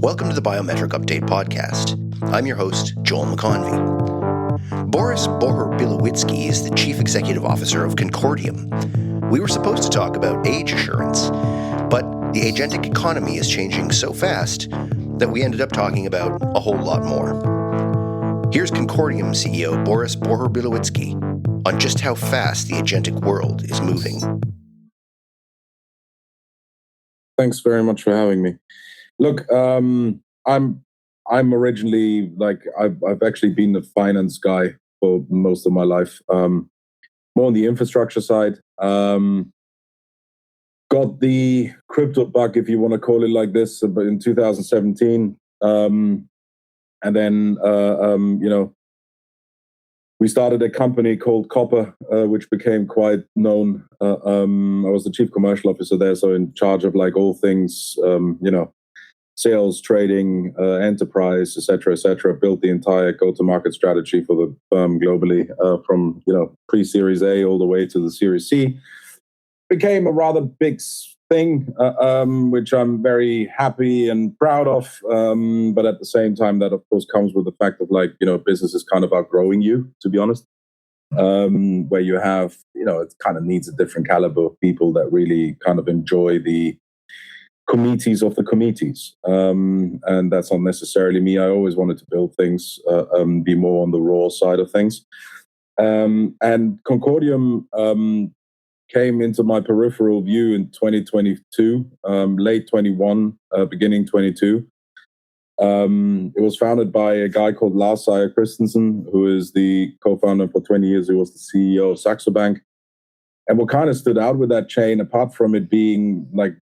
Welcome to the Biometric Update podcast. I'm your host, Joel McConvey. Boris Bohrer-Bilowitzki is the Chief Executive Officer of Concordium. We were supposed to talk about age assurance, but the agentic economy is changing so fast that we ended up talking about a whole lot more. Here's Concordium CEO Boris Bohrer-Bilowitzki on just how fast the agentic world is moving. Thanks very much for having me. Look, I'm originally I've actually been a finance guy for most of my life, more on the infrastructure side. Got the crypto bug, if you want to call it like this, but in 2017, and then we started a company called Copper, which became quite known. I was the chief commercial officer there, so in charge of like all things, sales, trading, enterprise, etc., built the entire go-to-market strategy for the firm globally, from pre-Series A all the way to the Series C. Became a rather big thing, which I'm very happy and proud of. But at the same time, that of course comes with the fact of business is kind of outgrowing you, to be honest. Where you have, it kind of needs a different caliber of people that really kind of enjoy the committees of the committees. And that's not necessarily me. I always wanted to build things, be more on the raw side of things. And Concordium came into my peripheral view in 2022, late 21, beginning 22. It was founded by a guy called Lars Seier Christensen, who is the co-founder for 20 years. He was the CEO of Saxo Bank. And what kind of stood out with that chain, apart from it being like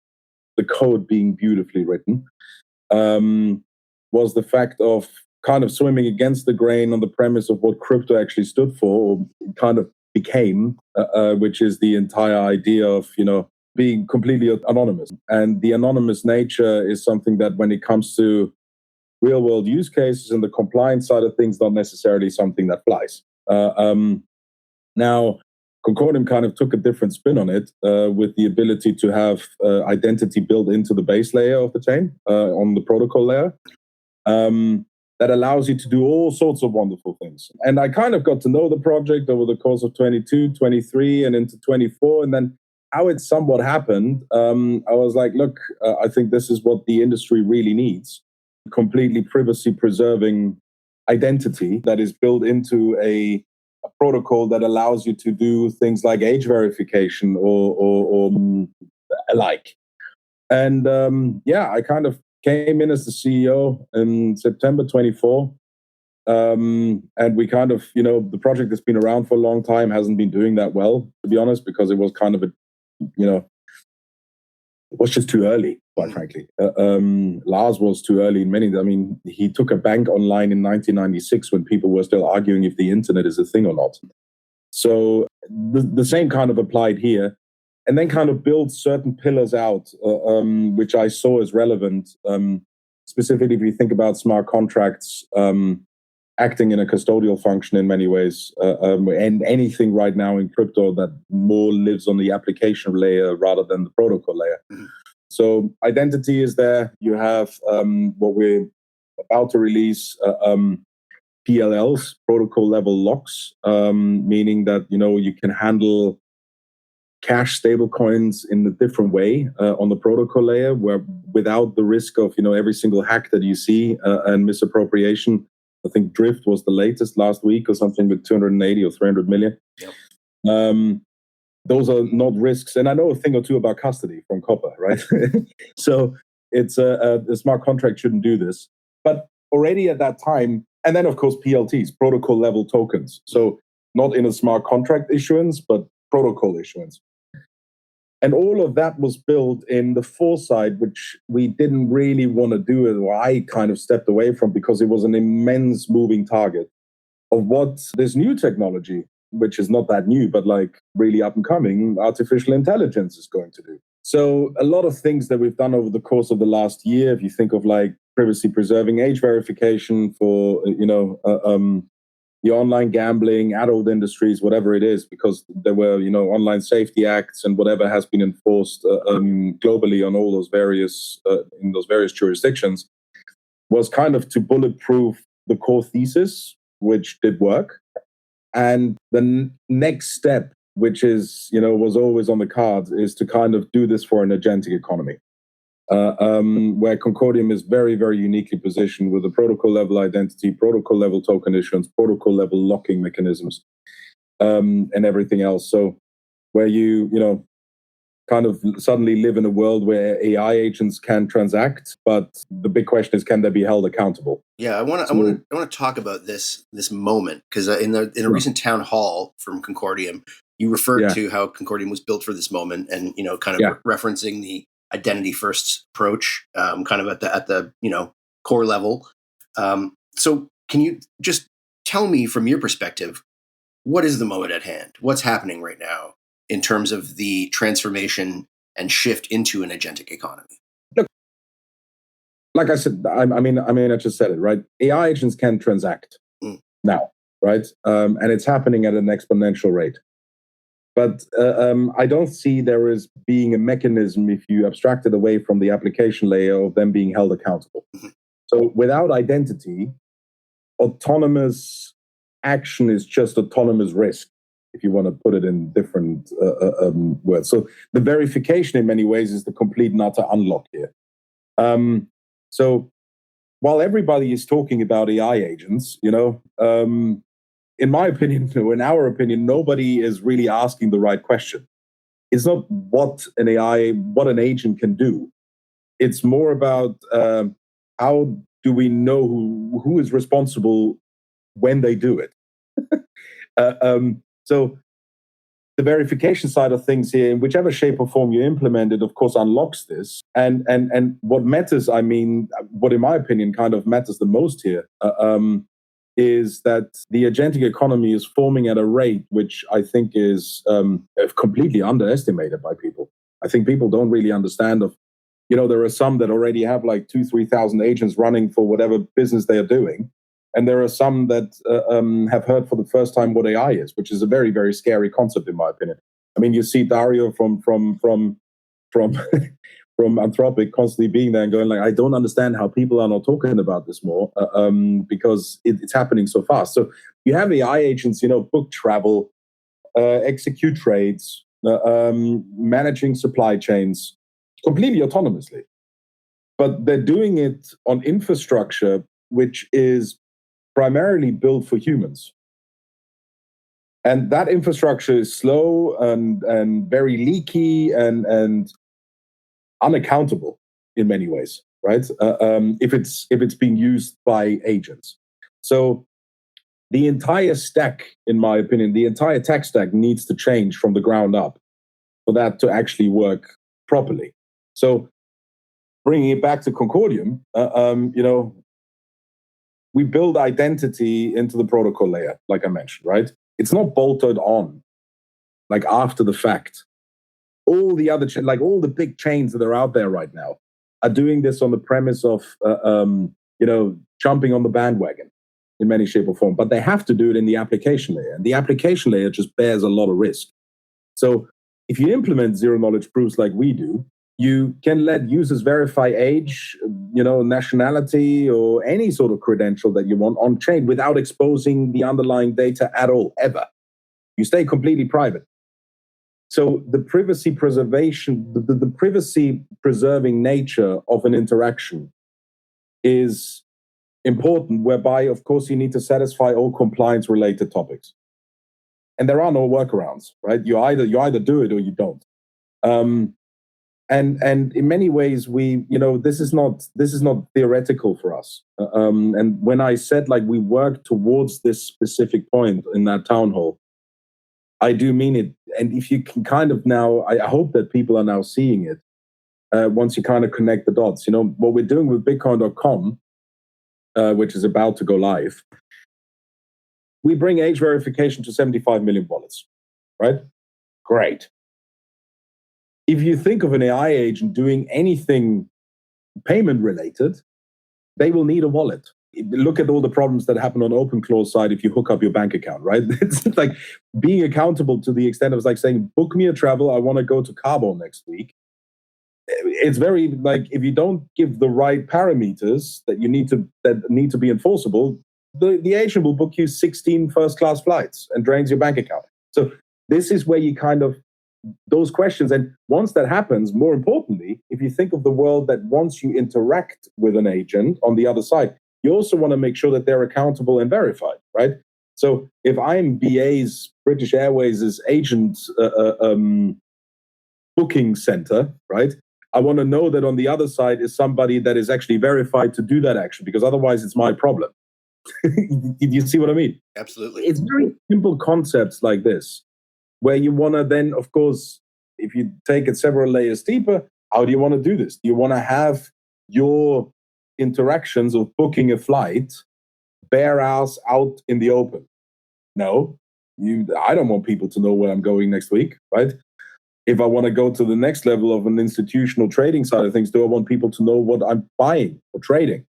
the code being beautifully written, was the fact of kind of swimming against the grain on the premise of what crypto actually stood for, or kind of became, which is the entire idea of, being completely anonymous. And the anonymous nature is something that when it comes to real world use cases and the compliance side of things, not necessarily something that flies. Now, Concordium kind of took a different spin on it, with the ability to have identity built into the base layer of the chain, on the protocol layer, that allows you to do all sorts of wonderful things. And I kind of got to know the project over the course of 22, 23, and into 24. And then how it somewhat happened, I was like, look, I think this is what the industry really needs. Completely privacy-preserving identity that is built into a protocol that allows you to do things like age verification or alike. And I kind of came in as the CEO in September 24. And we kind of, the project has been around for a long time, hasn't been doing that well, to be honest, because it was kind of it was just too early, quite frankly. Lars was too early in he took a bank online in 1996 when people were still arguing if the internet is a thing or not. So the same kind of applied here, and then kind of build certain pillars out, which I saw as relevant, specifically if you think about smart contracts, acting in a custodial function in many ways, and anything right now in crypto that more lives on the application layer rather than the protocol layer. Mm-hmm. So identity is there. You have what we're about to release, PLLs, protocol level locks, meaning that, you can handle cash stablecoins in a different way on the protocol layer, where without the risk of, every single hack that you see and misappropriation. I think Drift was the latest last week or something with 280 or 300 million. Yep. Those are not risks. And I know a thing or two about custody from Copper, right? So it's a smart contract shouldn't do this. But already at that time, and then of course PLTs, protocol level tokens. So not in a smart contract issuance, but protocol issuance. And all of that was built in the foresight, which we didn't really want to do, or I kind of stepped away from, because it was an immense moving target of what this new technology, which is not that new, but like really up and coming, artificial intelligence is going to do. So a lot of things that we've done over the course of the last year, if you think of like privacy preserving age verification for, the online gambling, adult industries, whatever it is, because there were, online safety acts and whatever has been enforced globally on all those various, in those various jurisdictions. was kind of to bulletproof the core thesis, which did work. And the next step, which is, was always on the cards, is to kind of do this for an agentic economy, where Concordium is very, very uniquely positioned with the protocol level identity, protocol level token issuance, protocol level locking mechanisms, and everything else. So where you kind of suddenly live in a world where AI agents can transact, but the big question is, can they be held accountable? Yeah, I want to talk about this moment, because in a recent town hall from Concordium, you referred to how Concordium was built for this moment, and kind of referencing the identity first approach, kind of at the core level. So can you just tell me from your perspective, what is the moment at hand? What's happening right now in terms of the transformation and shift into an agentic economy? Look, like I said, I just said it, right? AI agents can transact now, right? And it's happening at an exponential rate. But I don't see there as being a mechanism, if you abstract it away from the application layer, of them being held accountable. Mm-hmm. So without identity, autonomous action is just autonomous risk, if you want to put it in different words. So the verification in many ways is the complete and utter unlock here. So while everybody is talking about AI agents, in my opinion, in our opinion, nobody is really asking the right question. It's not what an agent can do. It's more about how do we know who is responsible when they do it. So the verification side of things here, in whichever shape or form you implement it, of course, unlocks this. And what matters, what in my opinion kind of matters the most here, is that the agentic economy is forming at a rate which I think is completely underestimated by people. I think people don't really understand there are some that already have like 2,000-3,000 agents running for whatever business they are doing. And there are some that have heard for the first time what AI is, which is a very, very scary concept, in my opinion. I mean, you see Dario from Anthropic constantly being there and going like, I don't understand how people are not talking about this more, because it's happening so fast. So you have AI agents, book travel, execute trades, managing supply chains completely autonomously. But they're doing it on infrastructure which is primarily built for humans. And that infrastructure is slow and very leaky and unaccountable in many ways, right? If it's being used by agents. So the entire stack, in my opinion, the entire tech stack needs to change from the ground up for that to actually work properly. So bringing it back to Concordium, we build identity into the protocol layer, like I mentioned, right? It's not bolted on, like after the fact. All the other, all the big chains that are out there right now are doing this on the premise of, jumping on the bandwagon in many shape or form. But they have to do it in the application layer. And the application layer just bears a lot of risk. So if you implement zero-knowledge proofs like we do, you can let users verify age, nationality, or any sort of credential that you want on chain without exposing the underlying data at all, ever. You stay completely private. So the privacy preservation, the privacy preserving nature of an interaction is important, whereby, of course, you need to satisfy all compliance related topics. And there are no workarounds, right? You either do it or you don't. And in many ways, this is not theoretical for us. And when I said we work towards this specific point in that town hall, I do mean it. And if you can kind of now, I hope that people are now seeing it once you kind of connect the dots. What we're doing with Bitcoin.com, which is about to go live, we bring age verification to 75 million wallets, right? Great. If you think of an AI agent doing anything payment related, they will need a wallet. Look at all the problems that happen on OpenClaw's side if you hook up your bank account, right? It's like being accountable to the extent of saying, book me a travel, I want to go to Cabo next week. it's very like, if you don't give the right parameters that need to be enforceable, the agent will book you 16 first-class flights and drains your bank account. So this is where you kind of, those questions. And once that happens, more importantly, if you think of the world that once you interact with an agent on the other side, you also want to make sure that they're accountable and verified, right? So if I'm BA's, British Airways' agent booking center, right, I want to know that on the other side is somebody that is actually verified to do that action, because otherwise it's my problem. Did you see what I mean? Absolutely. It's very simple concepts like this, where you want to then, of course, if you take it several layers deeper, how do you want to do this? Do you want to have your interactions of booking a flight bare ass out in the open? No, I don't want people to know where I'm going next week, right? If I want to go to the next level of an institutional trading side of things, do I want people to know what I'm buying or trading?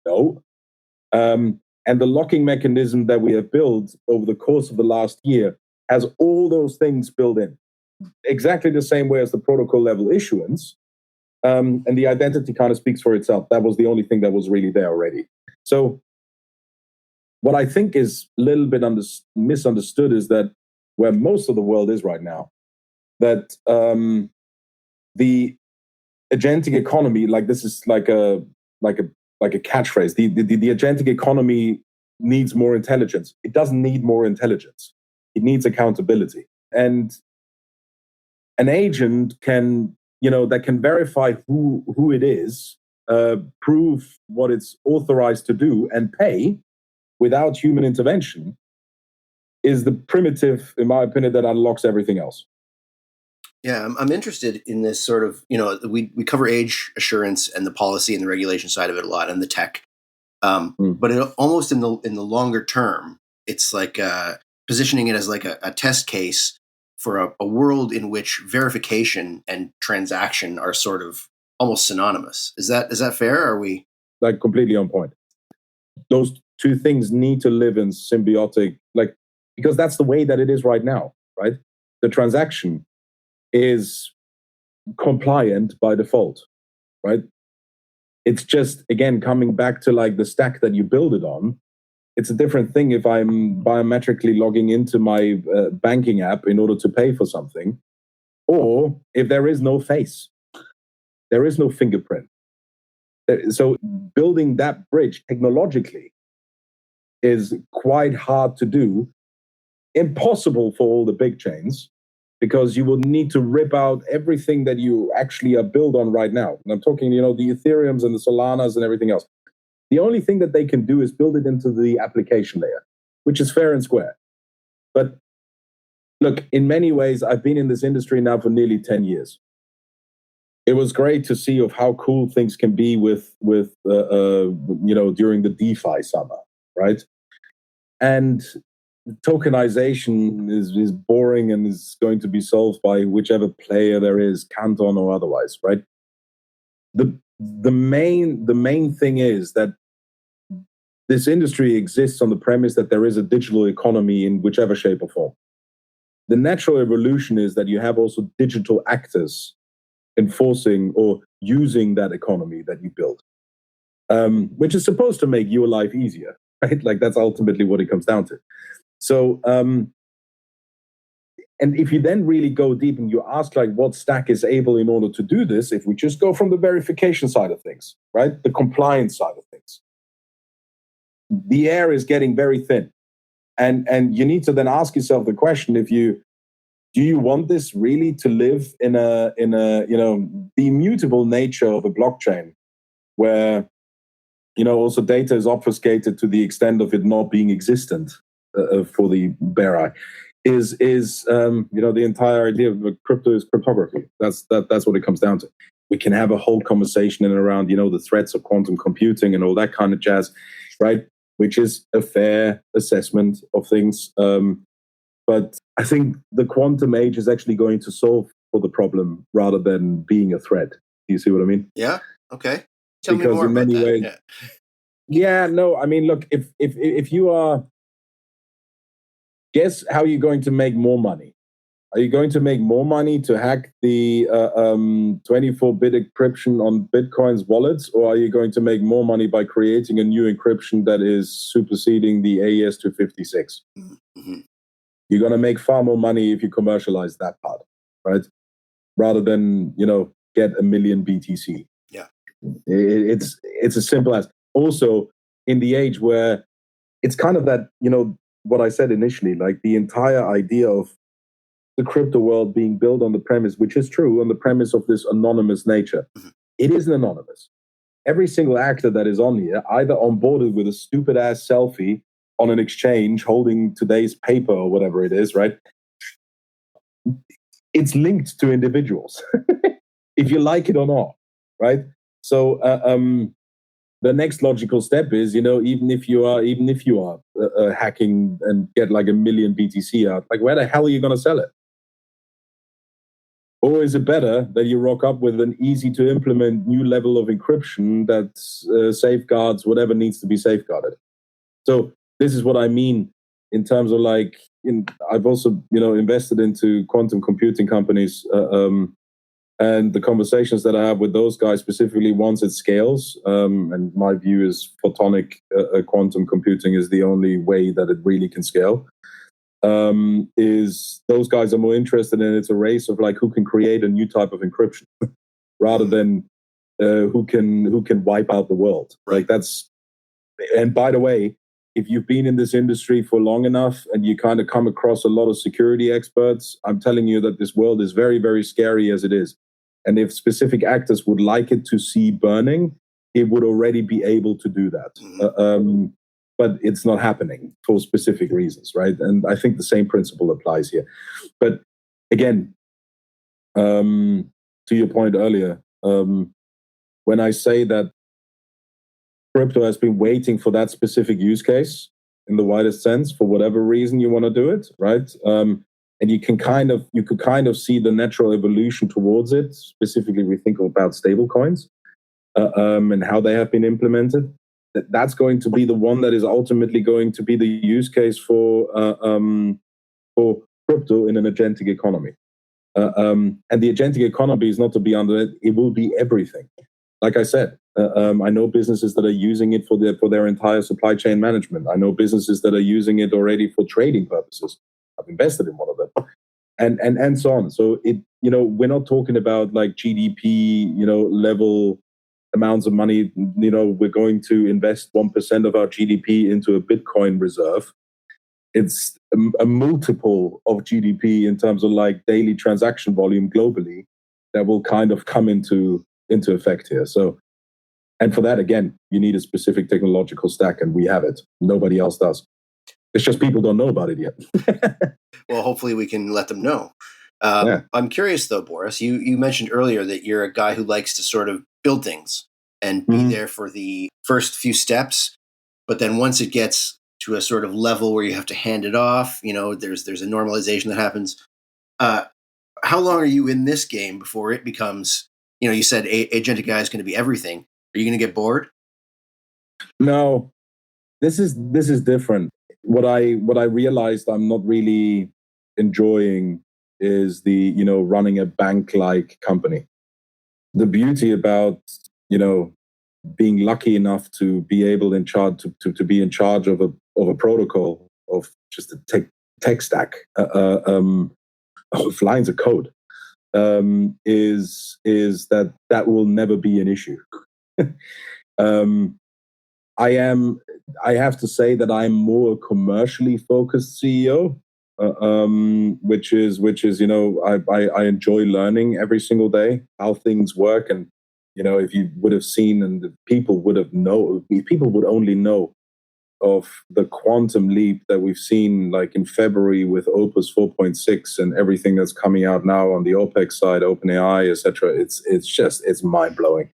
No. And the locking mechanism that we have built over the course of the last year has all those things built in, exactly the same way as the protocol level issuance. And the identity kind of speaks for itself. That was the only thing that was really there already. So what I think is a little bit misunderstood is that where most of the world is right now, that the agentic economy, like this is like a catchphrase. The agentic economy needs more intelligence. It doesn't need more intelligence. It needs accountability. And an agent can, that can verify who it is, prove what it's authorized to do, and pay without human intervention is the primitive, in my opinion, that unlocks everything else. Yeah, I'm interested in this sort of, we cover age assurance and the policy and the regulation side of it a lot, and the tech. But almost in the longer term, it's like positioning it as like a test case for a world in which verification and transaction are sort of almost synonymous. Is that fair? Are we like completely on point? Those two things need to live in symbiotic, because that's the way that it is right now, right? The transaction is compliant by default, right? It's just, again, coming back to like the stack that you build it on. It's a different thing if I'm biometrically logging into my banking app in order to pay for something, or if there is no face, there is no fingerprint. So building that bridge technologically is quite hard to do, impossible for all the big chains, because you will need to rip out everything that you actually are built on right now. And I'm talking, the Ethereums and the Solanas and everything else. The only thing that they can do is build it into the application layer, which is fair and square. But look, in many ways, I've been in this industry now for nearly 10 years. It was great to see of how cool things can be with during the DeFi summer, right? And tokenization is boring and is going to be solved by whichever player there is, Canton or otherwise, right? The main thing is that this industry exists on the premise that there is a digital economy in whichever shape or form. The natural evolution is that you have also digital actors enforcing or using that economy that you build, which is supposed to make your life easier, right? Like that's ultimately what it comes down to. So, and if you then really go deep and you ask like what stack is able in order to do this, if we just go from the verification side of things, right? The compliance side of things, the air is getting very thin. And you need to then ask yourself the question, do you want this really to live in a the immutable nature of a blockchain where, also data is obfuscated to the extent of it not being existent for the bare eye, is the entire idea of crypto is cryptography. That's what it comes down to. We can have a whole conversation in and around, the threats of quantum computing and all that kind of jazz, right? Which is a fair assessment of things. But I think the quantum age is actually going to solve for the problem rather than being a threat. Do you see what I mean? Yeah. Okay. Tell me more about that. Ways, yeah. No. I mean, look, if you are, guess how you're going to make more money. Are you going to make more money to hack the 24-bit encryption on Bitcoin's wallets, or are you going to make more money by creating a new encryption that is superseding the AES-256? Mm-hmm. You're going to make far more money if you commercialize that part, right? Rather than, get 1 million BTC. Yeah. It's as simple as. Also, in the age where it's kind of that, what I said initially, like the entire idea of the crypto world being built on the premise, which is true, on the premise of this anonymous nature. Mm-hmm. It isn't anonymous. Every single actor that is on here, either onboarded with a stupid ass selfie on an exchange holding today's paper or whatever it is, right? It's linked to individuals, if you like it or not, right? So the next logical step is, even if you are hacking and get like 1 million BTC out, like where the hell are you going to sell it? Or is it better that you rock up with an easy to implement new level of encryption that safeguards whatever needs to be safeguarded? So this is what I mean in terms of I've also, invested into quantum computing companies, and the conversations that I have with those guys specifically once it scales, and my view is photonic quantum computing is the only way that it really can scale. Is those guys are more interested in it's a race of who can create a new type of encryption rather than who can wipe out the world. Like that's, and by the way, if you've been in this industry for long enough and you kind of come across a lot of security experts, I'm telling you that this world is very, very scary as it is. And if specific actors would like it to see burning, it would already be able to do that. Mm-hmm. But it's not happening for specific reasons, right? And I think the same principle applies here. But again, to your point earlier, when I say that crypto has been waiting for that specific use case in the widest sense, for whatever reason you want to do it, right? And you could kind of see the natural evolution towards it. Specifically, we think about stable coins and how they have been implemented. That's going to be the one that is ultimately going to be the use case for crypto in an agentic economy. And the agentic economy is not to be under it; it will be everything. Like I said, I know businesses that are using it for their entire supply chain management. I know businesses that are using it already for trading purposes. I've invested in one of them, and so on. So we're not talking about like GDP, level amounts of money. We're going to invest 1% of our GDP into a Bitcoin reserve. It's a multiple of GDP in terms of like daily transaction volume globally that will kind of come into effect here. So, and for that, again, you need a specific technological stack, and we have it. Nobody else does. It's just people don't know about it yet. Well, hopefully we can let them know. I'm curious, though, Boris, you mentioned earlier that you're a guy who likes to sort of build things and be there for the first few steps. But then once it gets to a sort of level where you have to hand it off, there's a normalization that happens. How long are you in this game before it becomes, you said agentic AI is going to be everything. Are you going to get bored? No, this is different. What I realized I'm not really enjoying is the running a bank-like company. The beauty about being lucky enough to be able to be in charge of a protocol of just a tech stack of lines of code is that will never be an issue. I have to say that I'm more a commercially focused CEO, which is I enjoy learning every single day how things work. And if you would have seen, and people would only know of the quantum leap that we've seen, like in February with Opus 4.6 and everything that's coming out now on the OPEX side, OpenAI, etc. It's mind blowing.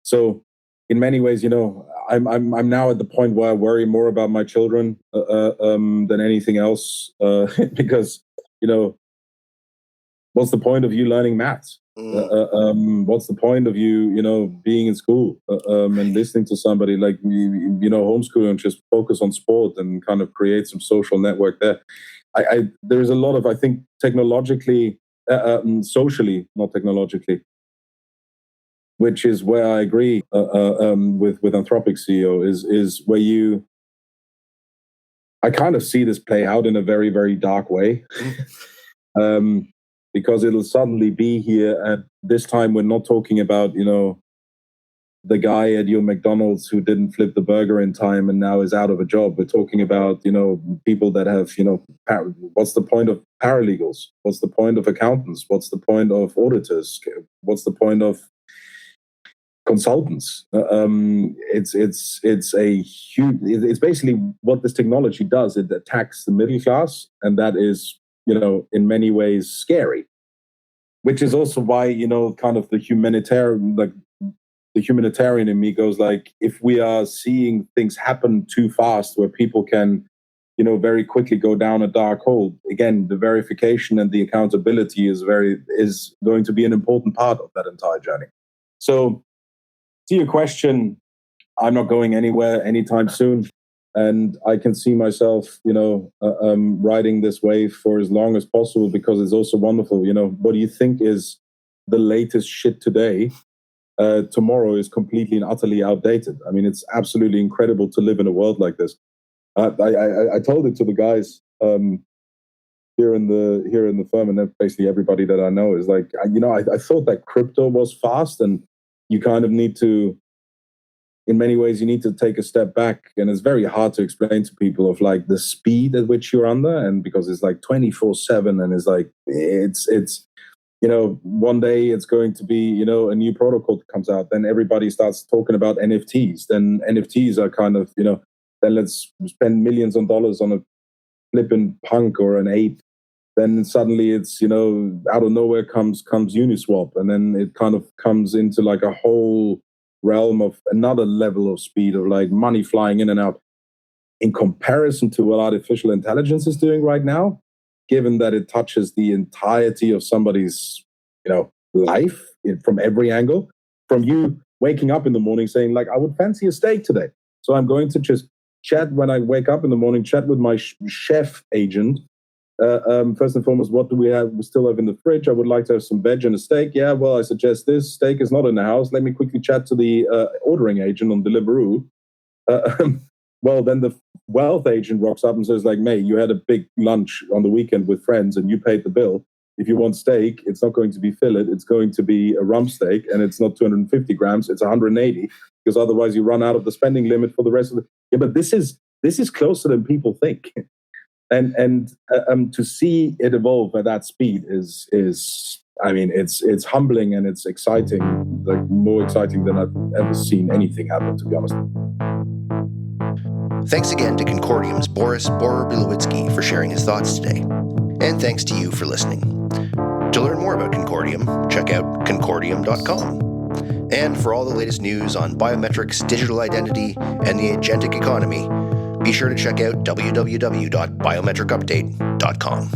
So in many ways, I'm now at the point where I worry more about my children than anything else, because what's the point of you learning maths? What's the point of you being in school and listening to somebody like homeschool and just focus on sport and kind of create some social network there? there's a lot of, I think, technologically, socially, not technologically, which is where I agree with Anthropic CEO, is where I kind of see this play out in a very, very dark way. Because it'll suddenly be here, and this time we're not talking about, the guy at your McDonald's who didn't flip the burger in time and now is out of a job. We're talking about, people that have, what's the point of paralegals? What's the point of accountants? What's the point of auditors? What's the point of consultants? It's basically what this technology does. It attacks the middle class, and that is, in many ways scary, which is also why, kind of the humanitarian in me goes like, if we are seeing things happen too fast where people can, very quickly go down a dark hole, again, the verification and the accountability is going to be an important part of that entire journey. So to your question, I'm not going anywhere anytime soon. And I can see myself, riding this wave for as long as possible, because it's also wonderful. What do you think is the latest shit today? Tomorrow is completely and utterly outdated. I mean, it's absolutely incredible to live in a world like this. I told it to the guys here in the firm, and basically everybody that I know is like, I thought that crypto was fast, and you kind of need to, in many ways, you need to take a step back, and it's very hard to explain to people of like the speed at which you're under, and because it's like 24/7, and it's like it's one day it's going to be a new protocol that comes out, then everybody starts talking about NFTs. Then NFTs are kind of then let's spend millions of dollars on a flipping punk or an ape. Then suddenly it's out of nowhere comes Uniswap, and then it kind of comes into like a whole realm of another level of speed of like money flying in and out. In comparison to what artificial intelligence is doing right now, given that it touches the entirety of somebody's life from every angle, from you waking up in the morning saying like, I would fancy a steak today, so I'm going to just chat when I wake up in the morning, chat with my chef agent. First and foremost, what do we still have in the fridge? I would like to have some veg and a steak. Yeah, well, I suggest this. Steak is not in the house. Let me quickly chat to the ordering agent on Deliveroo. Well, then the wealth agent rocks up and says like, mate, you had a big lunch on the weekend with friends and you paid the bill. If you want steak, it's not going to be fillet. It's going to be a rump steak, and it's not 250 grams. It's 180, because otherwise you run out of the spending limit for the rest of the... Yeah, but this is closer than people think. And to see it evolve at that speed is I mean, it's humbling, and it's exciting, like more exciting than I've ever seen anything happen, to be honest. Thanks again to Concordium's Boris Bohrer-Bilowitzki for sharing his thoughts today. And thanks to you for listening. To learn more about Concordium, check out concordium.com. And for all the latest news on biometrics, digital identity, and the agentic economy, be sure to check out www.biometricupdate.com.